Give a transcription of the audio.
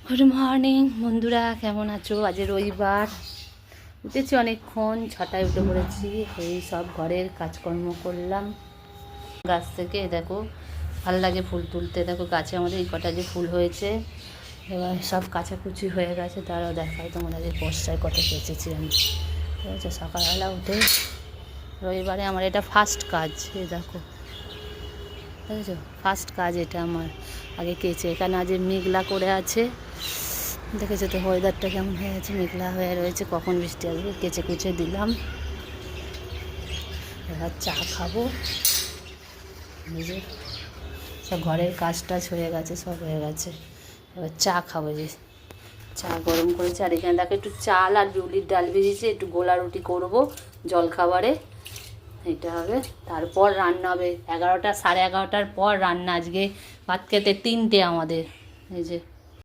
Good morning বন্ধুরা, কেমন আছো? আজ রবিবার, উঠেছি অনেকক্ষণ, 6টায় উঠে পড়েছি। এই সব ঘরের কাজকর্ম করলাম। গাছ থেকে দেখো ভালো লাগে ফুল তুলতে। দেখো গাছে আমাদের এই কটা যে ফুল হয়েছে, এবার সব কাচাকুচি হয়ে গেছে। তারাও দেখায় তোমাদের বর্ষায় কত বেঁচেছি আমি। ঠিক আছে, সকালবেলা উঠে রবিবারে আমার এটা ফার্স্ট কাজ। এই দেখো, বুঝেছো, ফার্স্ট কাজ এটা আমার। আগে কেচে, এখানে আজ মেঘলা করে আছে, দেখেছো তো ওয়েদারটা কেমন হয়ে আছে, মেঘলা হয়ে রয়েছে, কখন বৃষ্টি আসবে। কেচে কুচে দিলাম, এবার চা খাবো। নিজে সব ঘরের কাজ টাজ হয়ে গেছে, সব হয়ে গেছে, এবার চা খাবো। যে চা গরম করেছে, আর এখানে দেখো একটু চাল আর বিউলির ডাল ভেজেছি, একটু গোলা রুটি করবো জলখাবারে, এটা হবে। তারপর রান্না হবে 11টা, 11:30টার পর রান্না। আজকে ভাত খেতে 3টে আমাদের। এই যে